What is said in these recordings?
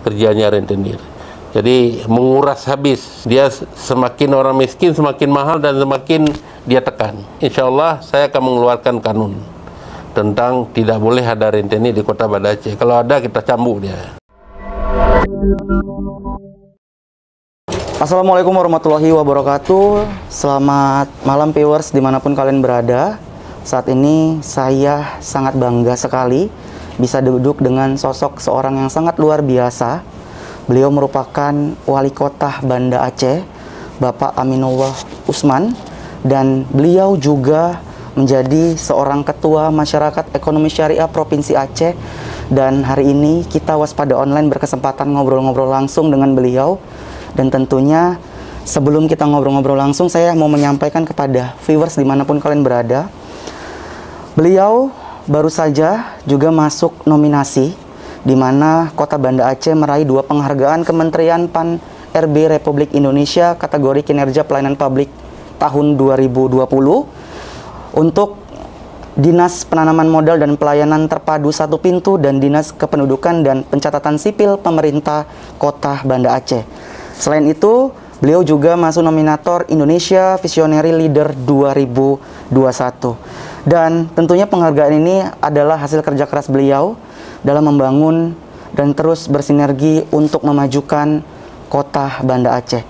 kerjanya rentenir. Jadi menguras habis. Dia semakin orang miskin, semakin mahal dan semakin dia tekan. Insya Allah saya akan mengeluarkan kanun tentang tidak boleh ada rentenir di Kota Banda Aceh. Kalau ada, kita cambuk dia. Assalamualaikum warahmatullahi wabarakatuh. Selamat malam viewers dimanapun kalian berada. Saat ini saya sangat bangga sekali bisa duduk dengan sosok seorang yang sangat luar biasa. Beliau merupakan Wali Kota Banda Aceh, Bapak Aminullah Usman, dan beliau juga menjadi seorang Ketua Masyarakat Ekonomi Syariah Provinsi Aceh. Dan hari ini kita Waspada Online berkesempatan ngobrol-ngobrol langsung dengan beliau. Dan tentunya sebelum kita ngobrol-ngobrol langsung, saya mau menyampaikan kepada viewers dimanapun kalian berada, beliau baru saja juga masuk nominasi di mana Kota Banda Aceh meraih 2 penghargaan Kementerian Pan-RB Republik Indonesia kategori kinerja pelayanan publik tahun 2020 untuk Dinas Penanaman Modal dan Pelayanan Terpadu Satu Pintu dan Dinas Kependudukan dan Pencatatan Sipil Pemerintah Kota Banda Aceh. Selain itu, beliau juga masuk nominator Indonesia Visionary Leader 2021. Dan tentunya penghargaan ini adalah hasil kerja keras beliau dalam membangun dan terus bersinergi untuk memajukan Kota Banda Aceh.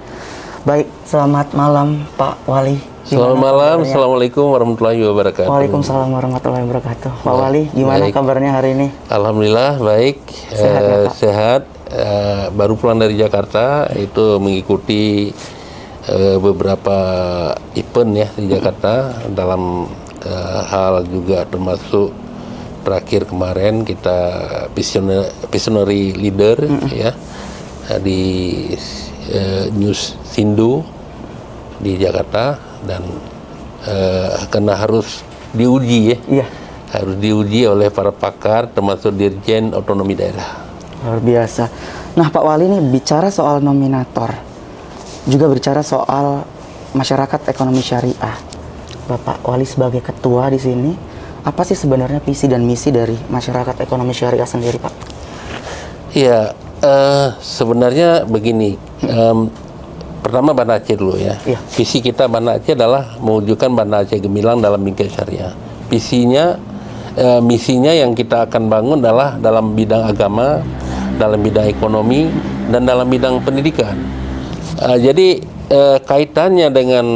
Baik, selamat malam Pak Wali. Selamat malam, Assalamualaikum warahmatullahi wabarakatuh. Waalaikumsalam warahmatullahi wabarakatuh. Pak Wali, gimana kabarnya hari ini? Alhamdulillah baik, sehat, ya, Pak? Sehat. Baru pulang dari Jakarta, itu mengikuti beberapa event ya di Jakarta dalam hal juga termasuk terakhir kemarin kita visionary leader ya di News Sindu di Jakarta, dan karena harus diuji ya, harus diuji oleh para pakar termasuk Dirjen Otonomi Daerah. Luar biasa. Nah Pak Wali, ini bicara soal nominator, juga bicara soal masyarakat ekonomi syariah. Bapak Wali sebagai ketua di sini, apa sih sebenarnya visi dan misi dari masyarakat ekonomi syariah sendiri, Pak? Iya, sebenarnya begini. Pertama Banda Aceh dulu ya. Visi kita Banda Aceh adalah mewujudkan Banda Aceh gemilang dalam bingkai syariah. Visinya, misinya yang kita akan bangun adalah dalam bidang agama, dalam bidang ekonomi, dan dalam bidang pendidikan. Jadi kaitannya dengan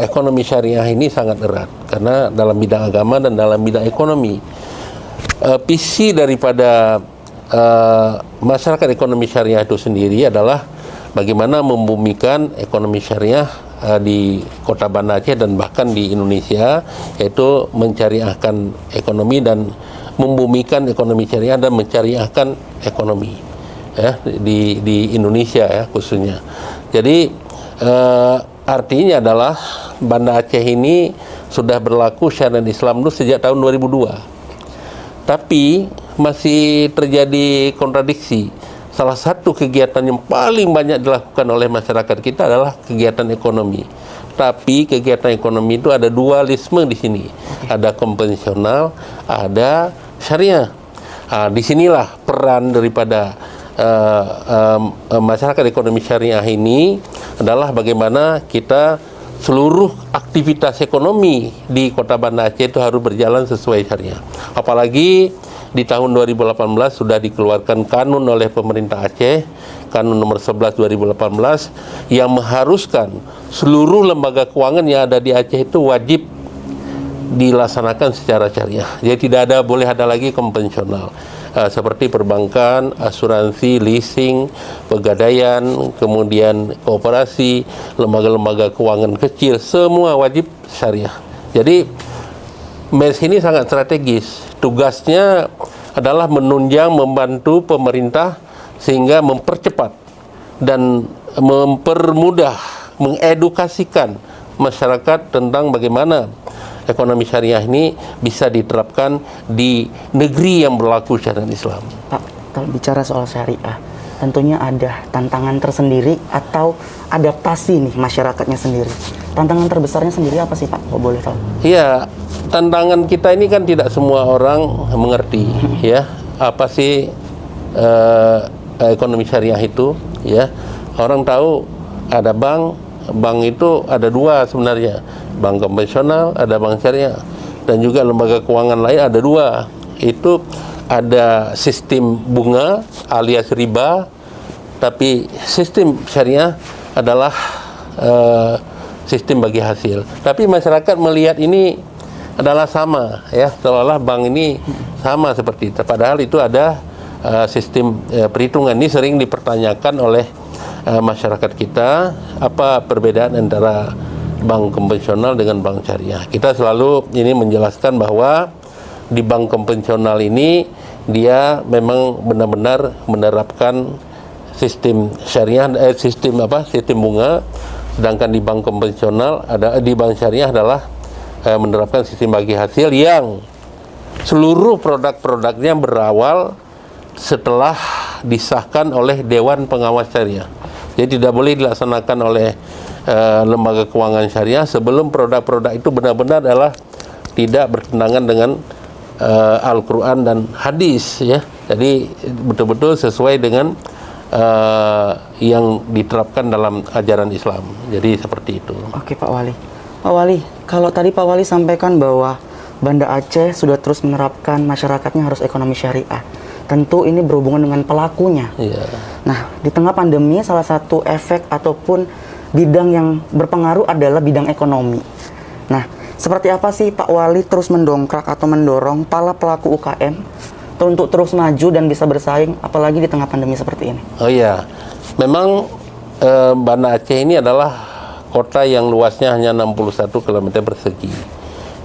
ekonomi syariah ini sangat erat, karena dalam bidang agama dan dalam bidang ekonomi. Visi daripada masyarakat ekonomi syariah itu sendiri adalah bagaimana membumikan ekonomi syariah di Kota Banda Aceh dan bahkan di Indonesia, yaitu mencariahkan ekonomi dan membumikan ekonomi syariah dan mencariahkan ekonomi ya di Indonesia ya khususnya. Jadi artinya adalah Banda Aceh ini sudah berlaku syariat Islam itu sejak tahun 2002. Tapi masih terjadi kontradiksi. Salah satu kegiatan yang paling banyak dilakukan oleh masyarakat kita adalah kegiatan ekonomi. Tapi kegiatan ekonomi itu ada dualisme di sini. Ada konvensional, ada syariah. Disinilah peran daripada masyarakat ekonomi syariah ini adalah bagaimana kita seluruh aktivitas ekonomi di Kota Banda Aceh itu harus berjalan sesuai syariah. Apalagi di tahun 2018 sudah dikeluarkan kanun oleh pemerintah Aceh, kanun nomor 11 2018, yang mengharuskan seluruh lembaga keuangan yang ada di Aceh itu wajib dilaksanakan secara syariah. Jadi tidak boleh ada lagi konvensional. Seperti perbankan, asuransi, leasing, pegadaian, kemudian kooperasi, lembaga-lembaga keuangan kecil, semua wajib syariah. Jadi MES ini sangat strategis. Tugasnya adalah menunjang, membantu pemerintah sehingga mempercepat dan mempermudah, mengedukasikan masyarakat tentang bagaimana ekonomi syariah ini bisa diterapkan di negeri yang berlaku syariat Islam. Pak, kalau bicara soal syariah, tentunya ada tantangan tersendiri atau adaptasi nih masyarakatnya sendiri. Tantangan terbesarnya sendiri apa sih Pak? Kok boleh tahu? Iya, tantangan kita ini kan tidak semua orang mengerti ya apa sih ekonomi syariah itu, ya, orang tahu ada bank itu ada dua sebenarnya, bank konvensional, ada bank syariah, dan juga lembaga keuangan lain ada dua. Itu ada sistem bunga alias riba, tapi sistem syariah adalah sistem bagi hasil. Tapi masyarakat melihat ini adalah sama, ya, seolah-olah bank ini sama seperti itu. Padahal itu ada sistem perhitungan. Ini sering dipertanyakan oleh masyarakat kita, apa perbedaan antara bank konvensional dengan bank syariah. Kita selalu ini menjelaskan bahwa di bank konvensional ini dia memang benar-benar menerapkan sistem syariah, sistem bunga, sedangkan di bank konvensional di bank syariah adalah menerapkan sistem bagi hasil yang seluruh produk-produknya berawal setelah disahkan oleh Dewan Pengawas Syariah. Jadi tidak boleh dilaksanakan oleh lembaga keuangan syariah sebelum produk-produk itu benar-benar adalah tidak bertentangan dengan Al-Quran dan hadis, ya. Jadi betul-betul sesuai dengan yang diterapkan dalam ajaran Islam. Jadi seperti itu. Oke, Pak Wali. Pak Wali, kalau tadi Pak Wali sampaikan bahwa Banda Aceh sudah terus menerapkan masyarakatnya harus ekonomi syariah. Tentu ini berhubungan dengan pelakunya. Iya. Nah, di tengah pandemi salah satu efek ataupun bidang yang berpengaruh adalah bidang ekonomi. Nah, seperti apa sih Pak Wali terus mendongkrak atau mendorong para pelaku UKM untuk terus maju dan bisa bersaing, apalagi di tengah pandemi seperti ini? Oh iya, memang Banda Aceh ini adalah kota yang luasnya hanya 61 km persegi.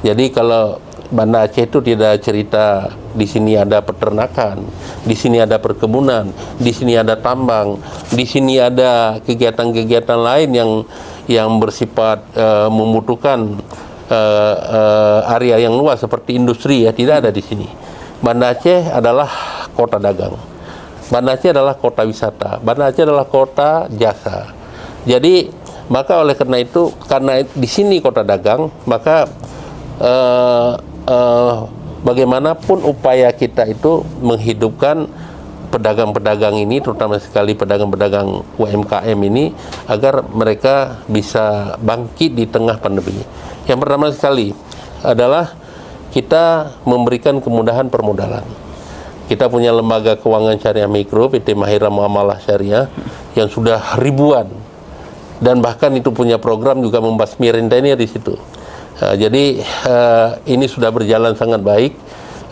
Jadi kalau Banda Aceh itu tidak cerita di sini ada peternakan, di sini ada perkebunan, di sini ada tambang, di sini ada kegiatan-kegiatan lain yang bersifat membutuhkan area yang luas seperti industri, ya, tidak ada di sini. Banda Aceh adalah kota dagang. Banda Aceh adalah kota wisata. Banda Aceh adalah kota jasa. Jadi maka oleh karena itu, karena di sini kota dagang, maka bagaimanapun upaya kita itu menghidupkan pedagang-pedagang ini, terutama sekali pedagang-pedagang UMKM ini, agar mereka bisa bangkit di tengah pandemi. Yang pertama sekali adalah kita memberikan kemudahan permodalan. Kita punya lembaga keuangan syariah mikro, PT Mahira Muamalah Syariah, yang sudah ribuan, dan bahkan itu punya program juga membasmi rentenir di situ. Jadi ini sudah berjalan sangat baik,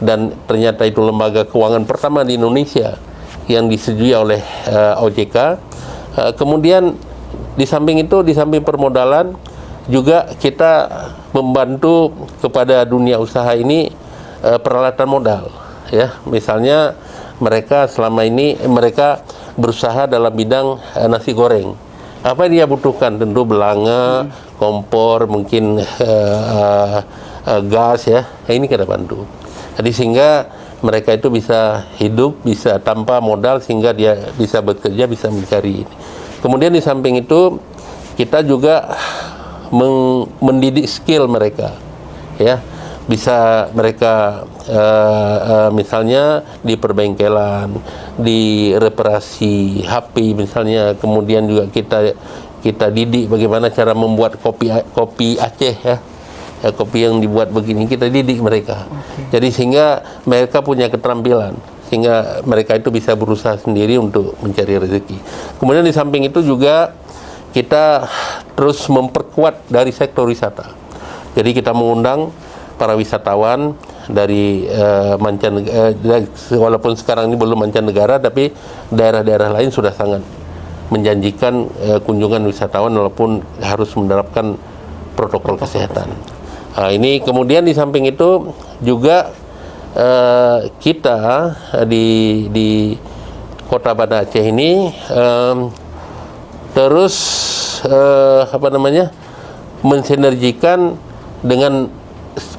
dan ternyata itu lembaga keuangan pertama di Indonesia yang disetujui oleh OJK. Kemudian di samping itu, di samping permodalan, juga kita membantu kepada dunia usaha ini peralatan modal, ya. Misalnya mereka selama ini mereka berusaha dalam bidang nasi goreng. Apa yang dia butuhkan? Tentu belanga, kompor, mungkin gas, ya. Nah, ini kita bantu. Jadi sehingga mereka itu bisa hidup, bisa tanpa modal, sehingga dia bisa bekerja, bisa mencari. Kemudian di samping itu kita juga mendidik skill mereka, ya. Bisa mereka misalnya di perbengkelan, di reparasi HP misalnya. Kemudian juga kita didik bagaimana cara membuat kopi Aceh, ya. Kopi yang dibuat begini kita didik mereka. Jadi sehingga mereka punya keterampilan, sehingga mereka itu bisa berusaha sendiri untuk mencari rezeki. Kemudian di samping itu juga kita terus memperkuat dari sektor wisata. Jadi kita mengundang para wisatawan dari mancanegara, walaupun sekarang ini belum mancanegara, tapi daerah-daerah lain sudah sangat menjanjikan kunjungan wisatawan walaupun harus menerapkan protokol kesehatan. Ini kemudian di samping itu juga kita di Kota Banda Aceh ini terus mensinergikan dengan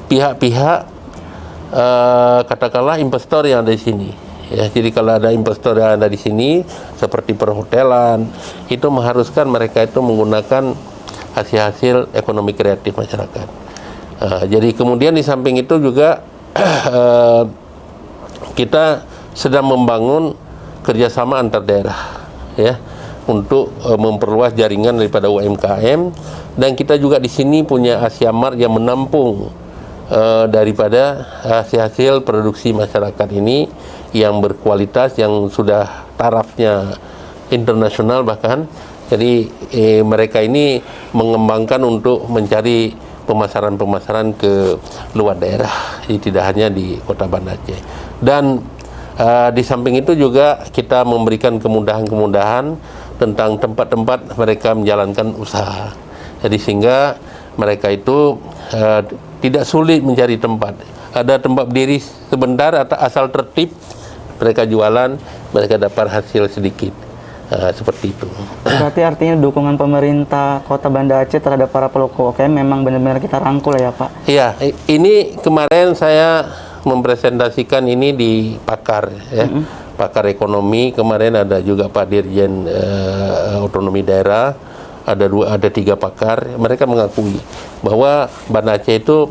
pihak-pihak katakanlah investor yang ada di sini, ya. Jadi kalau ada investor yang ada di sini seperti perhotelan, itu mengharuskan mereka itu menggunakan hasil-hasil ekonomi kreatif masyarakat. Jadi kemudian di samping itu juga kita sedang membangun kerjasama antar daerah, ya, untuk memperluas jaringan daripada UMKM. Dan kita juga di sini punya Asia Mart yang menampung daripada hasil produksi masyarakat ini yang berkualitas, yang sudah tarafnya internasional bahkan. Jadi mereka ini mengembangkan untuk mencari pemasaran-pemasaran ke luar daerah, jadi tidak hanya di Kota Banda Aceh. Dan di samping itu juga kita memberikan kemudahan-kemudahan tentang tempat-tempat mereka menjalankan usaha. Jadi sehingga mereka itu tidak sulit mencari tempat. Ada tempat berdiri sebentar atau asal tertib, mereka jualan, mereka dapat hasil sedikit. Seperti itu. Berarti artinya dukungan pemerintah Kota Banda Aceh terhadap para pelaku UMKM memang benar-benar kita rangkul ya Pak? Iya, ini kemarin saya mempresentasikan ini di Pakar, ya. Pakar ekonomi. Kemarin ada juga Pak Dirjen Otonomi Daerah, ada 3 pakar. Mereka mengakui bahwa Banda Aceh itu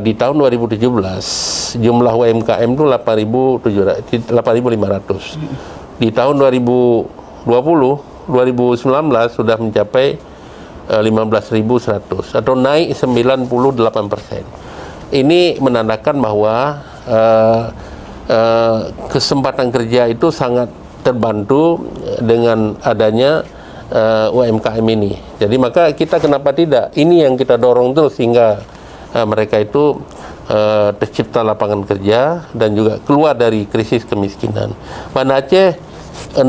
di tahun 2017 jumlah UMKM itu 8.500. Di tahun 2019 sudah mencapai 15.100 atau naik 98%. Ini menandakan bahwa kesempatan kerja itu sangat terbantu dengan adanya UMKM ini. Jadi maka kita kenapa tidak? Ini yang kita dorong terus sehingga mereka itu tercipta lapangan kerja dan juga keluar dari krisis kemiskinan. Banda Aceh 6,9,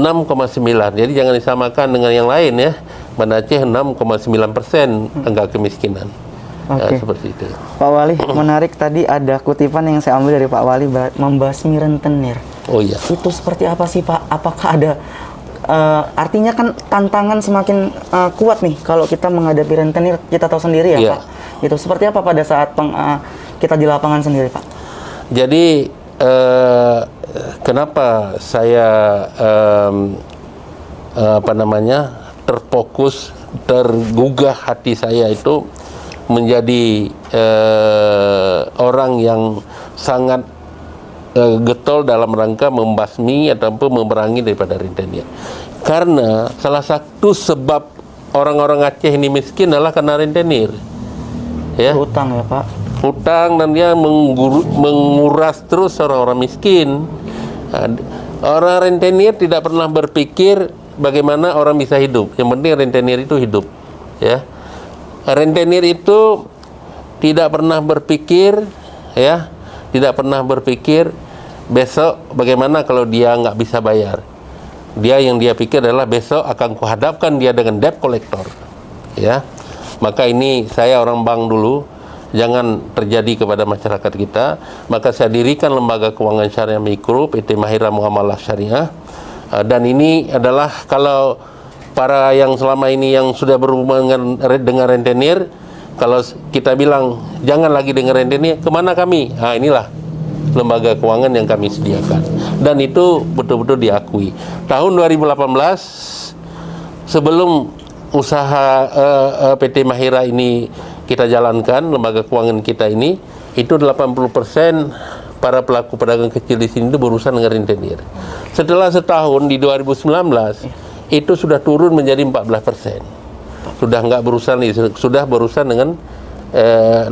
jadi jangan disamakan dengan yang lain ya. Banda Aceh 6,9% angka kemiskinan. Oke. Seperti itu. Pak Wali, menarik tadi ada kutipan yang saya ambil dari Pak Wali, membasmi rentenir. Oh iya. Itu seperti apa sih Pak? Apakah ada artinya kan tantangan semakin kuat nih kalau kita menghadapi rentenir, kita tahu sendiri ya, Iya. Pak. Itu seperti apa pada saat kita di lapangan sendiri, Pak? Jadi kenapa saya terfokus, tergugah hati saya itu menjadi orang yang sangat getol dalam rangka membasmi ataupun memerangi daripada rentenir. Karena salah satu sebab orang-orang Aceh ini miskin adalah karena rentenir. Ya. Hutang ya Pak? Hutang, dan dia menguras terus orang-orang miskin. Orang rentenir tidak pernah berpikir bagaimana orang bisa hidup. Yang penting rentenir itu hidup. Ya. Rentenir itu tidak pernah berpikir, ya, tidak pernah berpikir besok bagaimana kalau dia nggak bisa bayar. Yang dia pikir adalah besok akan kuhadapkan dia dengan debt collector, ya. Maka ini saya orang bank dulu, jangan terjadi kepada masyarakat kita. Maka saya dirikan lembaga keuangan syariah mikro PT Mahira Muamalah Syariah, dan ini adalah kalau para yang selama ini yang sudah berhubungan dengan rentenir, kalau kita bilang jangan lagi dengan rentenir, kemana kami? Inilah lembaga keuangan yang kami sediakan, dan itu betul-betul diakui. Tahun 2018 sebelum usaha PT Mahira ini kita jalankan, lembaga keuangan kita ini, itu 80% para pelaku pedagang kecil di sini itu berurusan dengan rentenir. Setelah setahun di 2019 itu sudah turun menjadi 14%. Sudah nggak berurusan, sudah berurusan dengan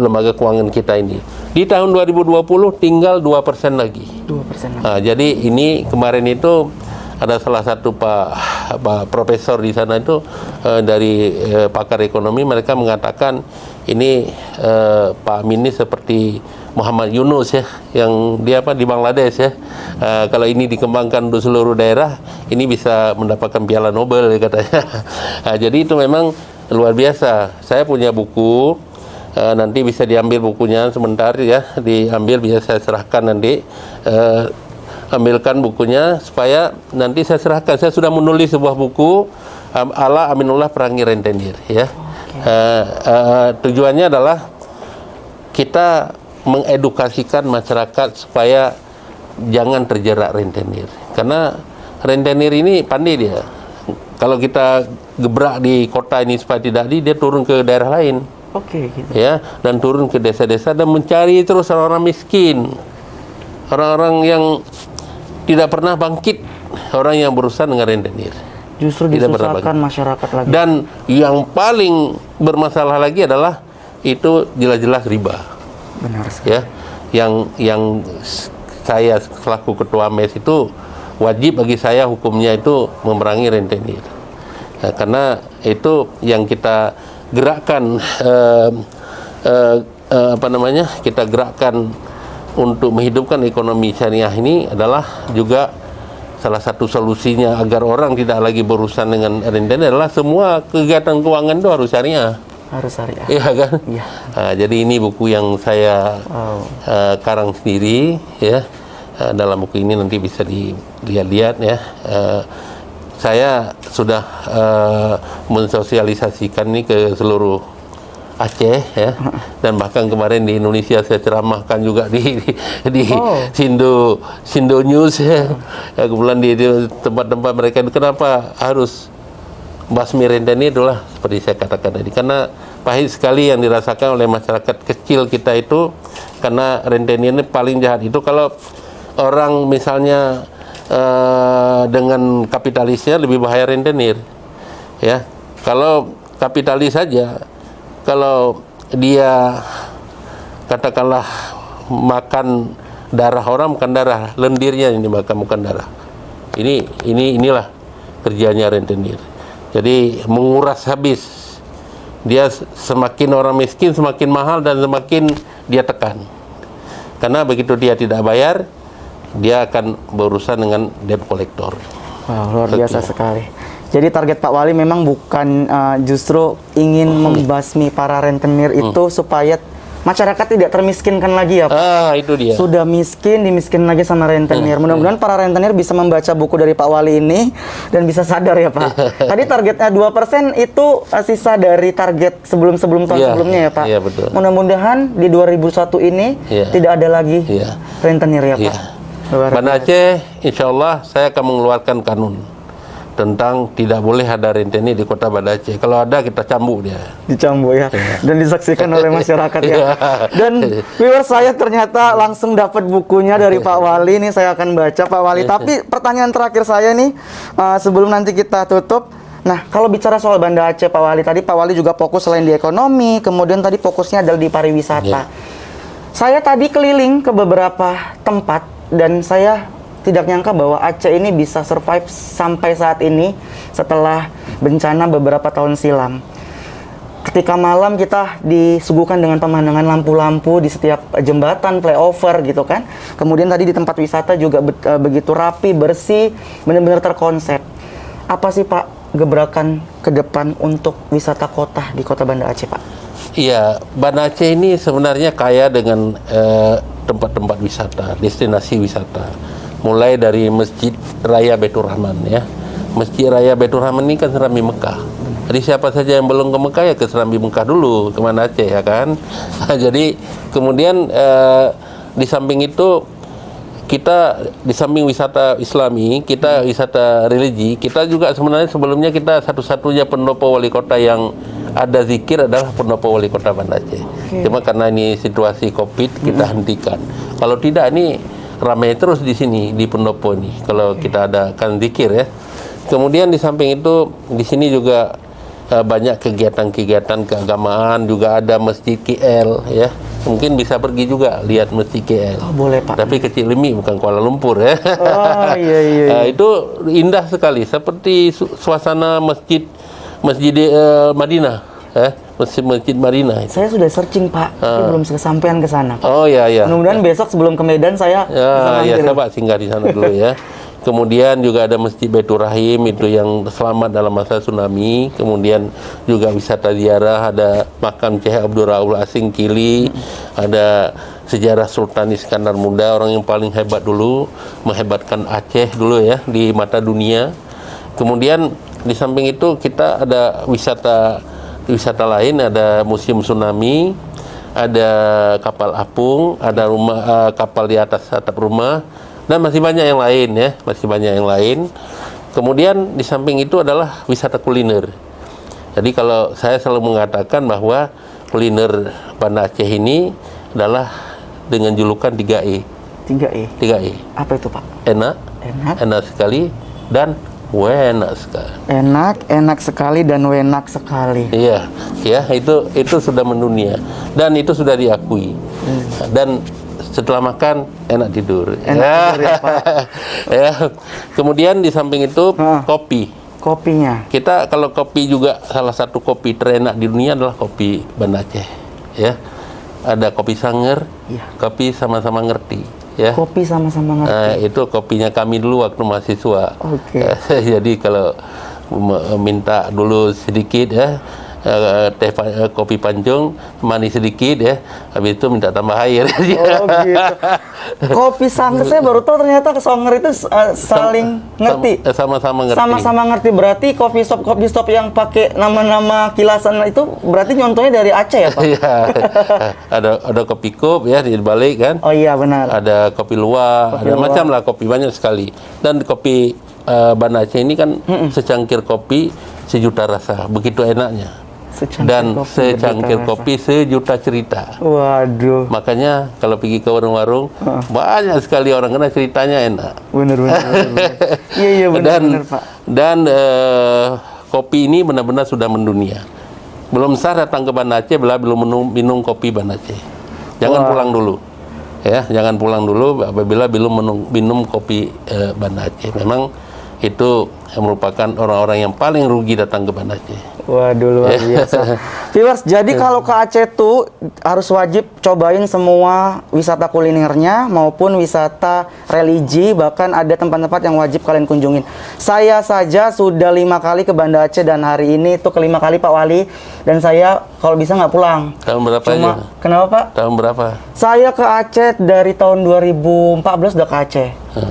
lembaga keuangan kita ini. Di tahun 2020 tinggal 2% lagi. 2%. Jadi ini kemarin itu ada salah satu Pak profesor di sana itu dari pakar ekonomi, mereka mengatakan ini Pak Amin ini seperti Muhammad Yunus ya, yang dia di Bangladesh ya. Kalau ini dikembangkan untuk seluruh daerah, ini bisa mendapatkan Piala Nobel ya, katanya. Jadi itu memang luar biasa. Saya punya buku, nanti bisa diambil bukunya sebentar ya, diambil, bisa saya serahkan nanti. Ambilkan bukunya supaya nanti saya serahkan. Saya sudah menulis sebuah buku ala Aminullah Perangi Rentenir ya. Tujuannya adalah kita mengedukasikan masyarakat supaya jangan terjerat rentenir, karena rentenir ini pandai dia. Kalau kita gebrak di kota ini supaya tidak dia turun ke daerah lain. Oke, gitu. Ya, dan turun ke desa-desa dan mencari terus orang-orang miskin, orang-orang yang tidak pernah bangkit orang yang berurusan dengan rentenir. Justru Tidak disusahkan masyarakat lagi. Dan yang paling bermasalah lagi adalah itu jelas-jelas riba. Benar sekali. Ya, yang saya selaku ketua MES itu wajib bagi saya hukumnya itu memerangi rentenir. Nah, karena itu yang kita gerakkan kita gerakkan untuk menghidupkan ekonomi syariah ini adalah juga salah satu solusinya agar orang tidak lagi berurusan dengan rentenir adalah semua kegiatan keuangan itu harus syariah. Harus syariah. Iya kan? Iya. Jadi ini buku yang saya karang sendiri ya. Dalam buku ini nanti bisa dilihat-lihat ya. Saya sudah mensosialisasikan ini ke seluruh Aceh ya, dan bahkan kemarin di Indonesia saya ceramahkan juga di Sindo News ya. Kemudian di tempat-tempat mereka itu kenapa harus basmi rentenir itulah seperti saya katakan tadi, karena pahit sekali yang dirasakan oleh masyarakat kecil kita itu, karena rentenir ini paling jahat itu kalau orang misalnya dengan kapitalisnya lebih bahaya rentenir ya. Kalau kapitalis saja, kalau dia katakanlah makan darah orang, bukan darah lendirnya ini makan, bukan darah. Inilah kerjanya rentenir. Jadi menguras habis. Dia semakin orang miskin semakin mahal dan semakin dia tekan. Karena begitu dia tidak bayar, dia akan berurusan dengan debt collector. Wow, luar biasa sekali. Jadi target Pak Wali memang bukan justru ingin membasmi para rentenir itu supaya masyarakat tidak termiskinkan lagi ya Pak. Itu dia. Sudah miskin, dimiskin lagi sama rentenir. Mudah-mudahan para rentenir bisa membaca buku dari Pak Wali ini dan bisa sadar ya Pak. Tadi targetnya 2% itu sisa dari target sebelum-sebelum tahun sebelumnya ya Pak. Iya, betul. Mudah-mudahan di 2001 ini tidak ada lagi rentenir ya Pak. Banda Aceh, insya Allah saya akan mengeluarkan kanun tentang tidak boleh ada rentenir di kota Banda Aceh. Kalau ada kita cambuk dia. Dicambuk ya. Dan disaksikan oleh masyarakat ya. Dan viewers saya ternyata langsung dapat bukunya dari Pak Wali. Ini saya akan baca Pak Wali. Tapi pertanyaan terakhir saya nih sebelum nanti kita tutup. Nah, kalau bicara soal Banda Aceh Pak Wali, tadi Pak Wali juga fokus selain di ekonomi, kemudian tadi fokusnya adalah di pariwisata. Saya tadi keliling ke beberapa tempat dan saya tidak nyangka bahwa Aceh ini bisa survive sampai saat ini setelah bencana beberapa tahun silam. Ketika malam kita disuguhkan dengan pemandangan lampu-lampu di setiap jembatan, flyover gitu kan. Kemudian tadi di tempat wisata juga begitu rapi, bersih, benar-benar terkonsep. Apa sih Pak gebrakan ke depan untuk wisata kota di kota Banda Aceh Pak? Iya, Banda Aceh ini sebenarnya kaya dengan tempat-tempat wisata, destinasi wisata. Mulai dari Masjid Raya Baitur Rahman ya. Masjid Raya Baitur Rahman ini kan Serambi Mekah. Jadi siapa saja yang belum ke Mekah ya ke Serambi Mekah dulu, ke Banda Aceh ya kan. Jadi kemudian di samping itu kita di samping wisata Islami, kita wisata religi, kita juga sebenarnya sebelumnya kita satu-satunya pendopo wali kota yang ada zikir adalah pendopo wali kota Banda Aceh. Cuma karena ini situasi Covid kita hentikan. Kalau tidak ini ramai terus di sini di pendopo ini kalau kita adakan zikir ya. Kemudian di samping itu di sini juga banyak kegiatan-kegiatan keagamaan, juga ada Masjid KL ya. Mungkin bisa pergi juga lihat Masjid KL. Oh, boleh Pak. Tapi kecil ini bukan Kuala Lumpur ya. Oh iya. Itu indah sekali seperti suasana masjid Madinah. Masjid Madinah. Saya sudah searching Pak, tapi belum kesampaian ke sana. Oh iya. Mudah-mudahan besok sebelum ke Medan saya coba singgah di sana dulu ya. Kemudian juga ada Masjid Baitur Rahim itu yang selamat dalam masa tsunami. Kemudian juga wisata ziarah, ada makam Syekh Abdul Rauf Asing Kili, ada sejarah Sultan Iskandar Muda, orang yang paling hebat dulu, menghebatkan Aceh dulu ya di mata dunia. Kemudian di samping itu kita ada wisata lain, ada museum tsunami, ada kapal apung, ada rumah kapal di atas atap rumah, dan masih banyak yang lain ya, masih banyak yang lain. Kemudian di samping itu adalah wisata kuliner. Jadi kalau saya selalu mengatakan bahwa kuliner Banda Aceh ini adalah dengan julukan 3E. 3E. 3E. Apa itu, Pak? Enak, Enak. enak sekali, dan enak sekali. Enak sekali dan enak sekali. Iya, ya itu sudah mendunia dan itu sudah diakui. Dan setelah makan enak tidur. Enak tidur ya, Pak. Ya. Kemudian di samping itu kopi. Kopinya. Kita kalau kopi juga salah satu kopi terenak di dunia adalah kopi Banda Aceh. Ya, ada kopi Sanger, Iya. kopi sama-sama ngerti. Ya. Kopi sama-sama ngerti. Itu kopinya kami dulu waktu mahasiswa. Oke. Jadi kalau minta dulu sedikit ya, kopi pancung manis sedikit ya, habis itu minta tambah air. Oh gitu. Kopi Sanger saya baru tahu ternyata Sanger itu saling ngerti. Sama-sama ngerti. Sama-sama ngerti, berarti kopi stop yang pakai nama-nama kilasan itu berarti nyontohnya dari Aceh ya, Pak? Iya. ada kopi kup ya di balik kan. Oh iya benar. Ada kopi luwak, ada luwak. macam lah kopi banyak sekali. Dan kopi Banda Aceh ini kan secangkir kopi sejuta rasa, begitu enaknya. Dan secangkir kopi sejuta cerita. Waduh. Makanya kalau pergi ke warung-warung banyak sekali orang kena ceritanya enak. Bener. Iya bener Pak. Dan kopi ini benar-benar sudah mendunia. Belum sah datang ke Banda Aceh belum minum kopi Banda Aceh. Jangan pulang dulu. Ya, jangan pulang dulu apabila belum minum kopi Banda Aceh. Memang itu merupakan orang-orang yang paling rugi datang ke Banda Aceh. Waduh, luar biasa. Viewers, jadi kalau ke Aceh tuh harus wajib cobain semua wisata kulinernya maupun wisata religi, bahkan ada tempat-tempat yang wajib kalian kunjungin. Saya saja sudah 5 kali ke Banda Aceh dan hari ini tuh ke-5 kali Pak Wali, dan saya kalau bisa nggak pulang. Tahun berapa Cuma, aja? kenapa Pak? Tahun berapa? Saya ke Aceh dari tahun 2014 udah ke Aceh.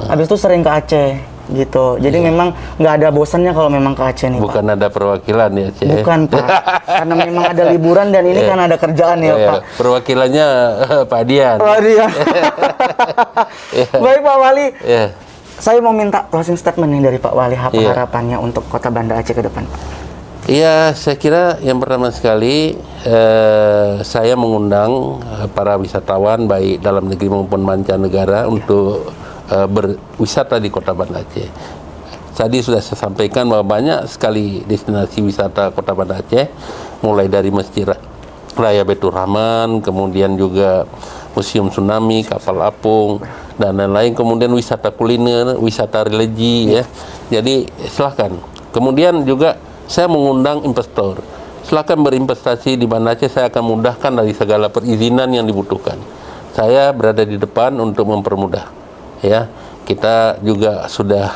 Habis itu sering ke Aceh. Gitu, jadi memang nggak ada bosannya kalau memang ke Aceh nih. Bukan Pak. ada perwakilan ya Aceh. Bukan Pak, karena memang ada liburan dan ini kan ada kerjaan ya Pak. Perwakilannya Pak Dian. Pak Dian. Baik Pak Wali, saya mau minta closing statement nih dari Pak Wali, apa harapannya untuk Kota Banda Aceh ke depan Pak? Iya, saya kira yang pertama sekali saya mengundang para wisatawan baik dalam negeri maupun mancanegara untuk berwisata di Kota Banda Aceh. Tadi sudah saya sampaikan bahwa banyak sekali destinasi wisata Kota Banda Aceh, mulai dari Masjid Raya Baitur Rahman, kemudian juga Museum Tsunami, Kapal Apung, dan lain-lain. Kemudian wisata kuliner, wisata religi ya. Jadi silahkan. Kemudian juga saya mengundang investor. Silahkan berinvestasi di Banda Aceh. Saya akan mudahkan dari segala perizinan yang dibutuhkan. Saya berada di depan untuk mempermudah. Ya, kita juga sudah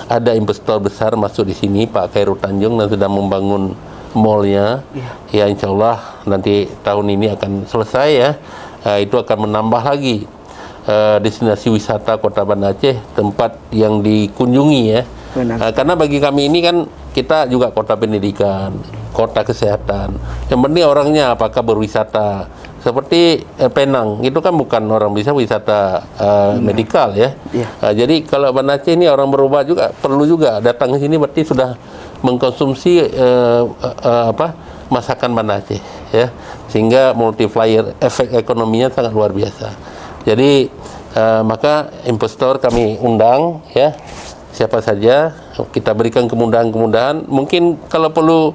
ada investor besar masuk di sini, Pak Khairul Tanjung, dan sudah membangun mallnya. Ya, insya Allah nanti tahun ini akan selesai ya. Itu akan menambah lagi destinasi wisata Kota Banda Aceh, tempat yang dikunjungi ya. Karena bagi kami ini kan kita juga kota pendidikan, kota kesehatan. Yang penting orangnya apakah berwisata. Seperti Penang, itu kan bukan orang bisa wisata medikal ya. Jadi kalau Banda Aceh ini orang berubah juga, perlu juga datang ke sini berarti sudah mengkonsumsi masakan Banda Aceh ya. Sehingga multiplier efek ekonominya sangat luar biasa. Jadi maka investor kami undang ya. Siapa saja kita berikan kemudahan-kemudahan. Mungkin kalau perlu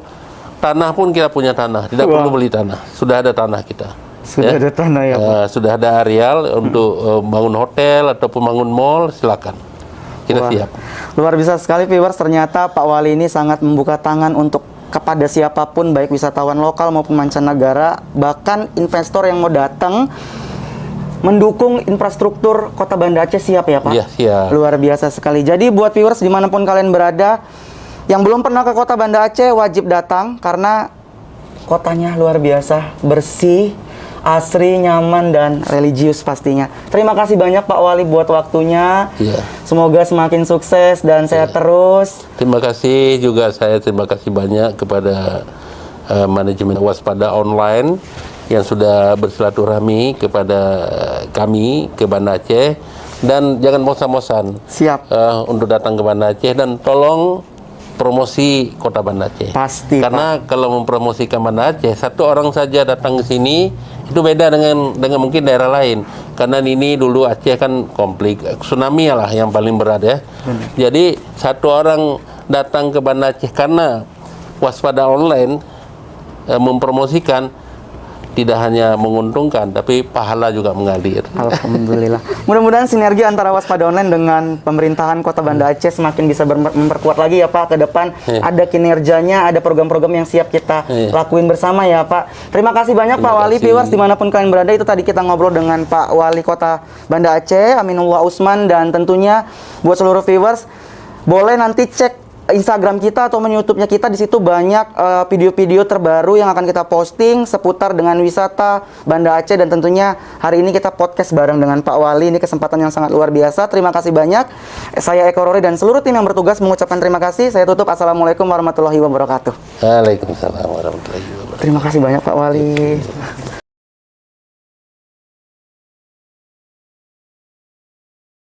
tanah pun kita punya tanah, tidak perlu beli tanah. Sudah ada tanah kita. Sudah ada tanah ya Pak? Sudah ada areal untuk bangun hotel ataupun bangun mall, silakan. Kita siap. Luar biasa sekali viewers, ternyata Pak Wali ini sangat membuka tangan untuk kepada siapapun, baik wisatawan lokal maupun mancanegara, bahkan investor yang mau datang mendukung infrastruktur Kota Banda Aceh. Siap ya Pak? Iya, siap. Luar biasa sekali. Jadi buat viewers dimanapun kalian berada, yang belum pernah ke Kota Banda Aceh wajib datang, karena kotanya luar biasa, bersih, asri, nyaman, dan religius pastinya. Terima kasih banyak Pak Wali buat waktunya. Semoga semakin sukses dan sehat terus. Terima kasih juga, saya terima kasih banyak kepada manajemen Waspada Online yang sudah bersilaturahmi kepada kami ke Banda Aceh. Dan jangan bosan-bosan untuk datang ke Banda Aceh, dan tolong promosi Kota Banda Aceh. Pasti. Karena Pak, kalau mempromosikan Banda Aceh, satu orang saja datang ke sini itu beda dengan mungkin daerah lain. Karena ini dulu Aceh kan konflik, tsunami lah yang paling berat ya. Jadi satu orang datang ke Banda Aceh karena waspada online mempromosikan, tidak hanya menguntungkan, tapi pahala juga mengalir. Alhamdulillah. Mudah-mudahan sinergi antara Waspada Online dengan pemerintahan Kota Banda Aceh semakin bisa memperkuat lagi ya Pak ke depan. Ada kinerjanya, ada program-program yang siap kita lakuin bersama ya Pak. Terima kasih banyak Pak Wali. Viewers dimanapun kalian berada, itu tadi kita ngobrol dengan Pak Wali Kota Banda Aceh, Aminullah Usman, dan tentunya buat seluruh viewers boleh nanti cek Instagram kita atau YouTube-nya kita, di situ banyak video-video terbaru yang akan kita posting seputar dengan wisata Banda Aceh, dan tentunya hari ini kita podcast bareng dengan Pak Wali. Ini kesempatan yang sangat luar biasa. Terima kasih banyak. Saya Eko Rory dan seluruh tim yang bertugas mengucapkan terima kasih. Saya tutup. Assalamualaikum warahmatullahi wabarakatuh. Waalaikumsalam warahmatullahi wabarakatuh. Terima kasih banyak Pak Wali.